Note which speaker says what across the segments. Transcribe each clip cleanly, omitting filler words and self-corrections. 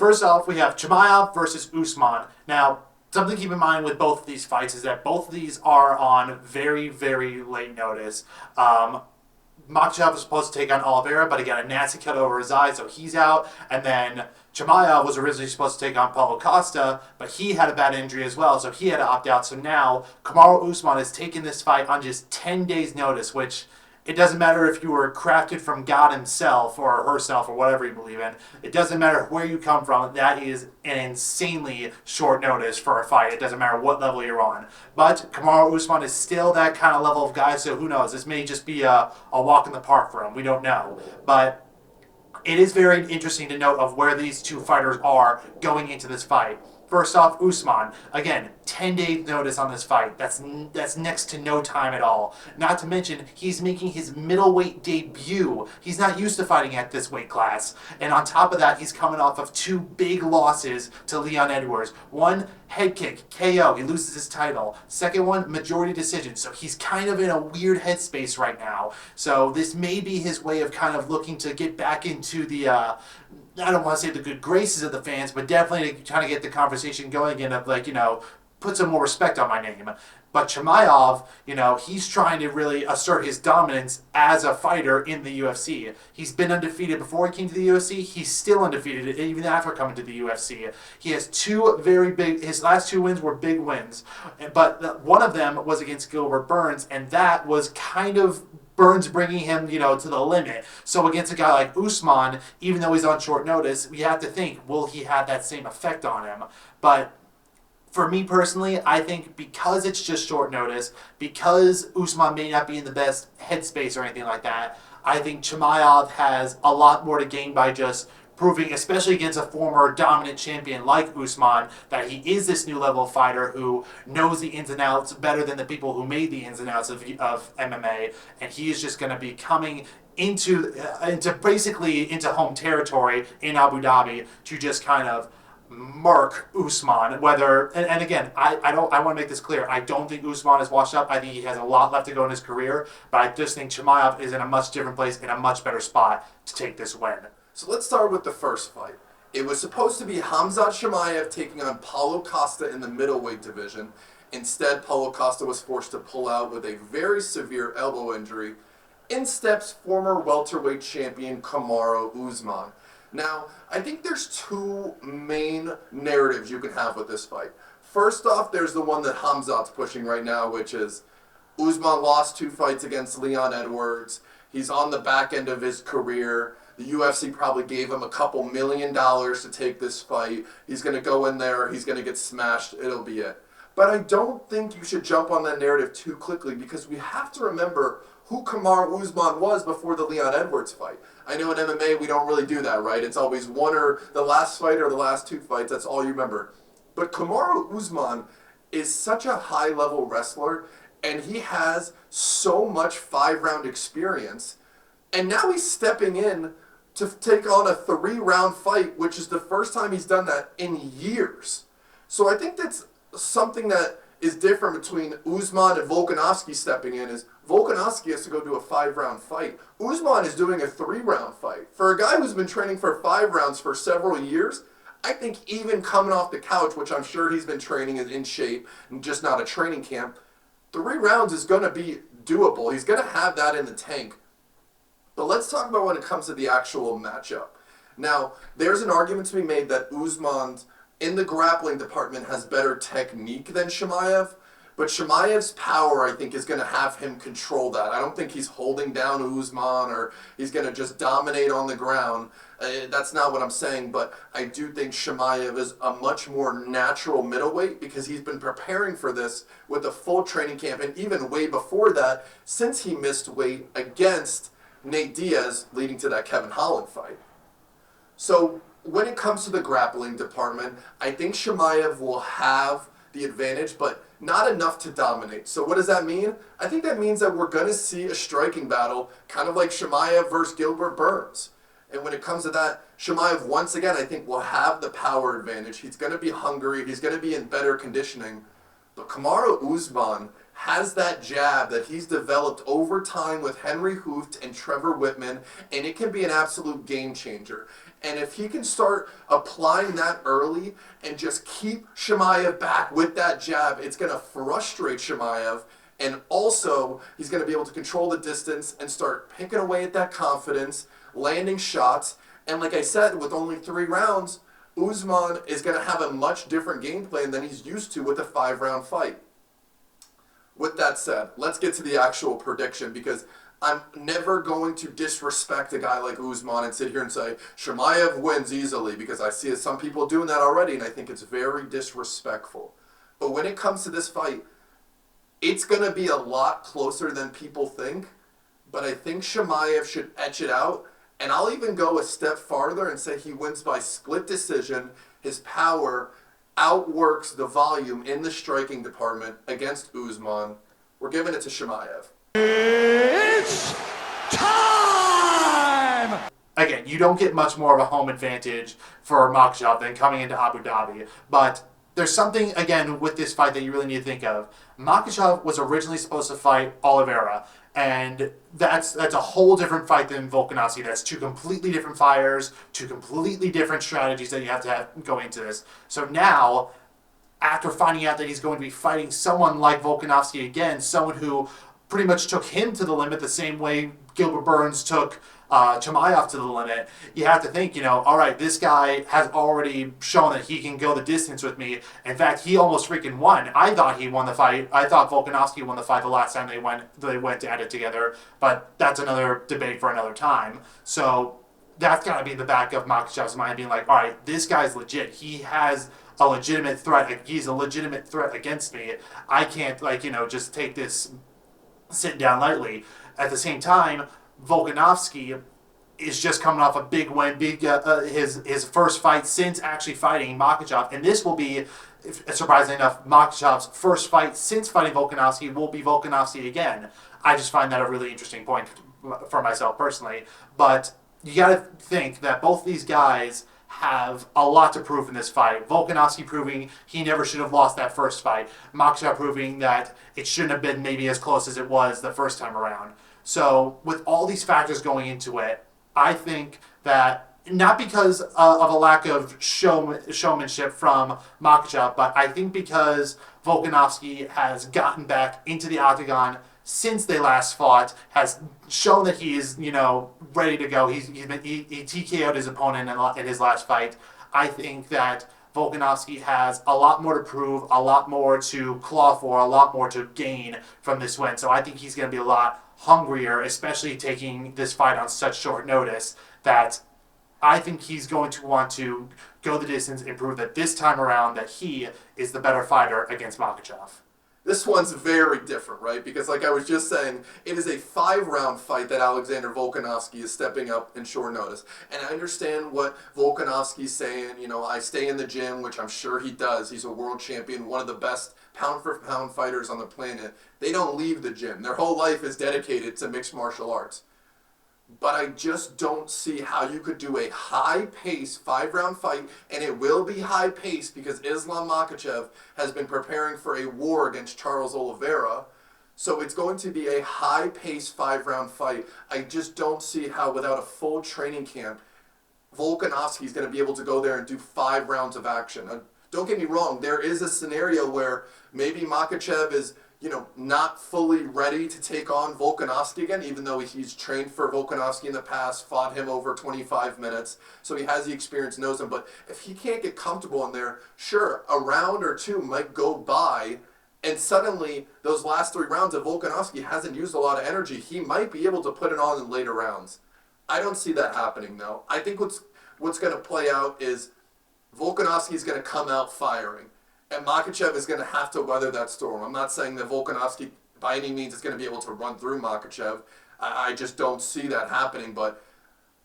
Speaker 1: first off, we have Chimaev versus Usman. Now, something to keep in mind with both of these fights is that both of these are on very, very late notice. Makhachev was supposed to take on Oliveira, but again, a nasty cut over his eye, so he's out. And then Chimaev was originally supposed to take on Paulo Costa, but he had a bad injury as well, so he had to opt out. So now Kamaru Usman is taking this fight on just 10 days' notice, which it doesn't matter if you were crafted from God himself or herself or whatever you believe in. It doesn't matter where you come from. That is an insanely short notice for a fight. It doesn't matter what level you're on. But Kamaru Usman is still that kind of level of guy, so who knows? This may just be a walk in the park for him. We don't know. But it is very interesting to note of where these two fighters are going into this fight. First off, Usman. Again, 10 days notice on this fight. That's next to no time at all. Not to mention, he's making his middleweight debut. He's not used to fighting at this weight class. And on top of that, he's coming off of two big losses to Leon Edwards. One, head kick, KO. He loses his title. Second one, majority decision. So he's kind of in a weird headspace right now. So this may be his way of kind of looking to get back into the I don't want to say the good graces of the fans, but definitely trying to get the conversation going again of like, put some more respect on my name. But Chimaev, he's trying to really assert his dominance as a fighter in the UFC. He's been undefeated before he came to the UFC. He's still undefeated even after coming to the UFC. He has his last two wins were big wins. But one of them was against Gilbert Burns, and that was kind of Burns bringing him, to the limit. So against a guy like Usman, even though he's on short notice, we have to think, will he have that same effect on him? But for me personally, I think because it's just short notice, because Usman may not be in the best headspace or anything like that, I think Chimaev has a lot more to gain by just proving, especially against a former dominant champion like Usman, that he is this new level fighter who knows the ins and outs better than the people who made the ins and outs of MMA, and he is just going to be coming into home territory in Abu Dhabi to just kind of mark Usman. And again, I want to make this clear. I don't think Usman is washed up. I think he has a lot left to go in his career, but I just think Chimaev is in a much different place, in a much better spot to take this win.
Speaker 2: So let's start with the first fight. It was supposed to be Khamzat Chimaev taking on Paulo Costa in the middleweight division. Instead, Paulo Costa was forced to pull out with a very severe elbow injury. In steps former welterweight champion Kamaru Usman. Now, I think there's two main narratives you can have with this fight. First off, there's the one that Khamzat's pushing right now, which is Usman lost 2 fights against Leon Edwards. He's on the back end of his career. The UFC probably gave him a couple $1 million to take this fight. He's going to go in there. He's going to get smashed. It'll be it. But I don't think you should jump on that narrative too quickly, because we have to remember who Kamaru Usman was before the Leon Edwards fight. I know in MMA we don't really do that, right? It's always one or the last fight or the last 2 fights. That's all you remember. But Kamaru Usman is such a high-level wrestler, and he has so much 5-round experience. And now he's stepping in to take on a 3-round fight, which is the first time he's done that in years. So I think that's something that is different between Usman and Volkanovski stepping in, is Volkanovski has to go do a 5-round fight. Usman is doing a 3-round fight. For a guy who's been training for 5 rounds for several years, I think even coming off the couch, which I'm sure he's been training in shape, and just not a training camp, 3 rounds is going to be doable. He's going to have that in the tank. But let's talk about when it comes to the actual matchup. Now, there's an argument to be made that Usman, in the grappling department, has better technique than Chimaev. But Chimaev's power, I think, is going to have him control that. I don't think he's holding down Usman or he's going to just dominate on the ground. That's not what I'm saying, but I do think Chimaev is a much more natural middleweight because he's been preparing for this with a full training camp, and even way before that, since he missed weight against Nate Diaz, leading to that Kevin Holland fight. So when it comes to the grappling department, I think Chimaev will have the advantage, but not enough to dominate. So what does that mean? I think that means that we're going to see a striking battle, kind of like Chimaev versus Gilbert Burns. And when it comes to that, Chimaev, once again, I think will have the power advantage. He's going to be hungry. He's going to be in better conditioning. But Kamaru Usman has that jab that he's developed over time with Henry Hooft and Trevor Whitman, and it can be an absolute game changer. And if he can start applying that early and just keep Chimaev back with that jab, it's going to frustrate Chimaev. And also, he's going to be able to control the distance and start picking away at that confidence, landing shots. And like I said, with only 3 rounds, Usman is going to have a much different game plan than he's used to with a 5-round fight. With that said, let's get to the actual prediction, because I'm never going to disrespect a guy like Usman and sit here and say, Chimaev wins easily, because I see some people doing that already, and I think it's very disrespectful. But when it comes to this fight, it's going to be a lot closer than people think, but I think Chimaev should etch it out, and I'll even go a step farther and say he wins by split decision. His power outworks the volume in the striking department against Usman. We're giving it to Chimaev.
Speaker 3: It's time!
Speaker 1: Again, you don't get much more of a home advantage for Makhachev than coming into Abu Dhabi, but there's something, again, with this fight that you really need to think of. Makhachev was originally supposed to fight Oliveira, and that's a whole different fight than Volkanovski. That's 2 completely different fighters, 2 completely different strategies that you have to have going into this. So now, after finding out that he's going to be fighting someone like Volkanovski again, someone who pretty much took him to the limit the same way Gilbert Burns took Chimaev to the limit, you have to think, all right, this guy has already shown that he can go the distance with me. In fact, he almost freaking won. I thought he won the fight. I thought Volkanovski won the fight the last time they went at it together, but that's another debate for another time. So that's got to be in the back of Makhachev's mind, being like, all right, this guy's legit. He has a legitimate threat. He's a legitimate threat against me. I can't, just take this sitting down lightly. At the same time, Volkanovski is just coming off a big win, his first fight since actually fighting Makhachev, and this will be, surprisingly enough, Makhachev's first fight since fighting Volkanovski will be Volkanovski again. I just find that a really interesting point for myself personally, but you got to think that both these guys have a lot to prove in this fight. Volkanovski proving he never should have lost that first fight. Makhachev proving that it shouldn't have been maybe as close as it was the first time around. So with all these factors going into it, I think that not because of a lack of showmanship from Makhachev, but I think because Volkanovski has gotten back into the octagon since they last fought, has shown that he is, ready to go. He TKO'd his opponent in his last fight. I think that Volkanovski has a lot more to prove, a lot more to claw for, a lot more to gain from this win. So I think he's going to be a lot hungrier, especially taking this fight on such short notice, that I think he's going to want to go the distance and prove that this time around that he is the better fighter against Makhachev.
Speaker 2: This one's very different, right? Because like I was just saying, it is a 5-round fight that Alexander Volkanovski is stepping up in short notice. And I understand what Volkanovski's saying, I stay in the gym, which I'm sure he does. He's a world champion, one of the best pound-for-pound fighters on the planet. They don't leave the gym. Their whole life is dedicated to mixed martial arts. But I just don't see how you could do a high-paced 5-round fight, and it will be high-paced because Islam Makhachev has been preparing for a war against Charles Oliveira. So it's going to be a high-paced 5-round fight. I just don't see how, without a full training camp, Volkanovski is going to be able to go there and do 5 rounds of action. Don't get me wrong, there is a scenario where maybe Makhachev is not fully ready to take on Volkanovski again, even though he's trained for Volkanovski in the past, fought him over 25 minutes, so he has the experience, knows him. But if he can't get comfortable in there, sure, a round or 2 might go by, and suddenly those last 3 rounds of Volkanovski hasn't used a lot of energy. He might be able to put it on in later rounds. I don't see that happening, though. I think what's going to play out is Volkanovski's going to come out firing. And Makhachev is going to have to weather that storm. I'm not saying that Volkanovski by any means is going to be able to run through Makhachev. I just don't see that happening. But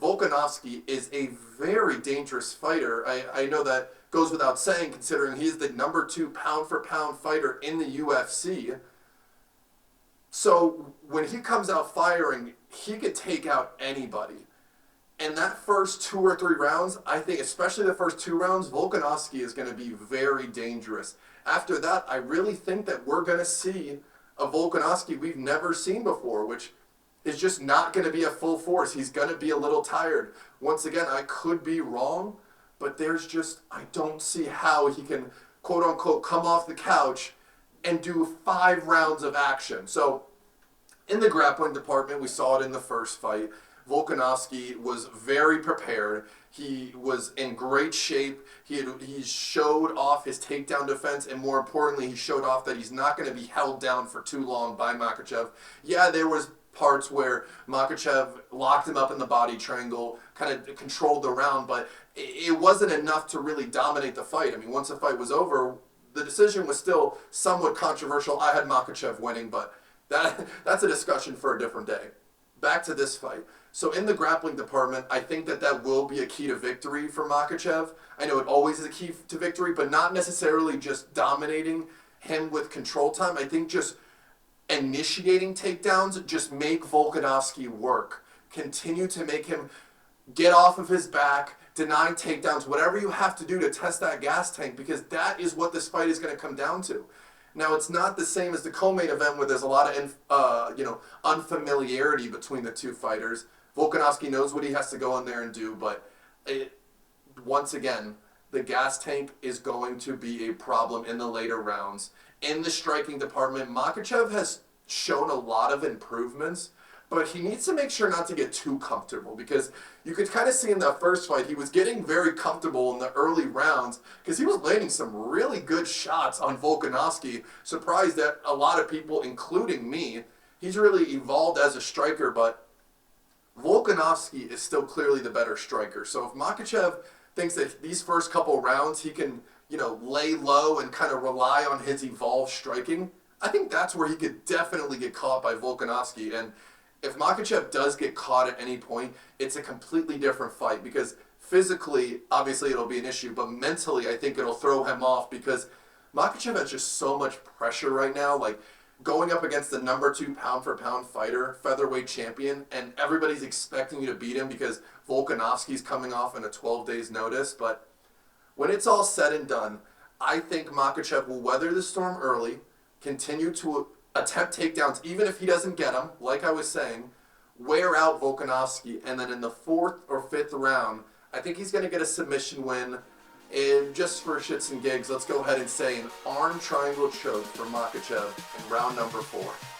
Speaker 2: Volkanovski is a very dangerous fighter. I know that goes without saying, considering he's the number 2 pound-for-pound fighter in the UFC. So when he comes out firing, he could take out anybody. And that first 2 or 3 rounds, I think, especially the first 2 rounds, Volkanovski is going to be very dangerous. After that, I really think that we're going to see a Volkanovski we've never seen before, which is just not going to be a full force. He's going to be a little tired. Once again, I could be wrong, but I don't see how he can, quote unquote, come off the couch and do 5 rounds of action. So in the grappling department, we saw it in the first fight. Volkanovski was very prepared. He was in great shape. He showed off his takedown defense, and more importantly, he showed off that he's not going to be held down for too long by Makhachev. Yeah, there was parts where Makhachev locked him up in the body triangle, kind of controlled the round, but it wasn't enough to really dominate the fight. I mean, once the fight was over, the decision was still somewhat controversial. I had Makhachev winning, but that's a discussion for a different day. Back to this fight. So in the grappling department, I think that will be a key to victory for Makhachev. I know it always is a key to victory, but not necessarily just dominating him with control time. I think just initiating takedowns, just make Volkanovski work. Continue to make him get off of his back, deny takedowns, whatever you have to do to test that gas tank, because that is what this fight is going to come down to. Now, it's not the same as the co-main event where there's a lot of unfamiliarity between the two fighters. Volkanovski knows what he has to go in there and do, but once again, the gas tank is going to be a problem in the later rounds. In the striking department, Makhachev has shown a lot of improvements, but he needs to make sure not to get too comfortable, because you could kind of see in that first fight, he was getting very comfortable in the early rounds because he was landing some really good shots on Volkanovski. Surprised that a lot of people, including me, he's really evolved as a striker, but Volkanovski is still clearly the better striker. So if Makhachev thinks that these first couple rounds he can, lay low and kind of rely on his evolved striking, I think that's where he could definitely get caught by Volkanovski. And if Makhachev does get caught at any point, it's a completely different fight, because physically, obviously it'll be an issue, but mentally I think it'll throw him off, because Makhachev has just so much pressure right now, like going up against the number 2 pound-for-pound fighter, featherweight champion, and everybody's expecting you to beat him because Volkanovski's coming off in a 12 days notice. But when it's all said and done, I think Makhachev will weather the storm early, continue to attempt takedowns even if he doesn't get them, like I was saying, wear out Volkanovski, and then in the 4th or 5th round, I think he's going to get a submission win. And just for shits and gigs, let's go ahead and say an arm triangle choke for Makhachev in round number 4.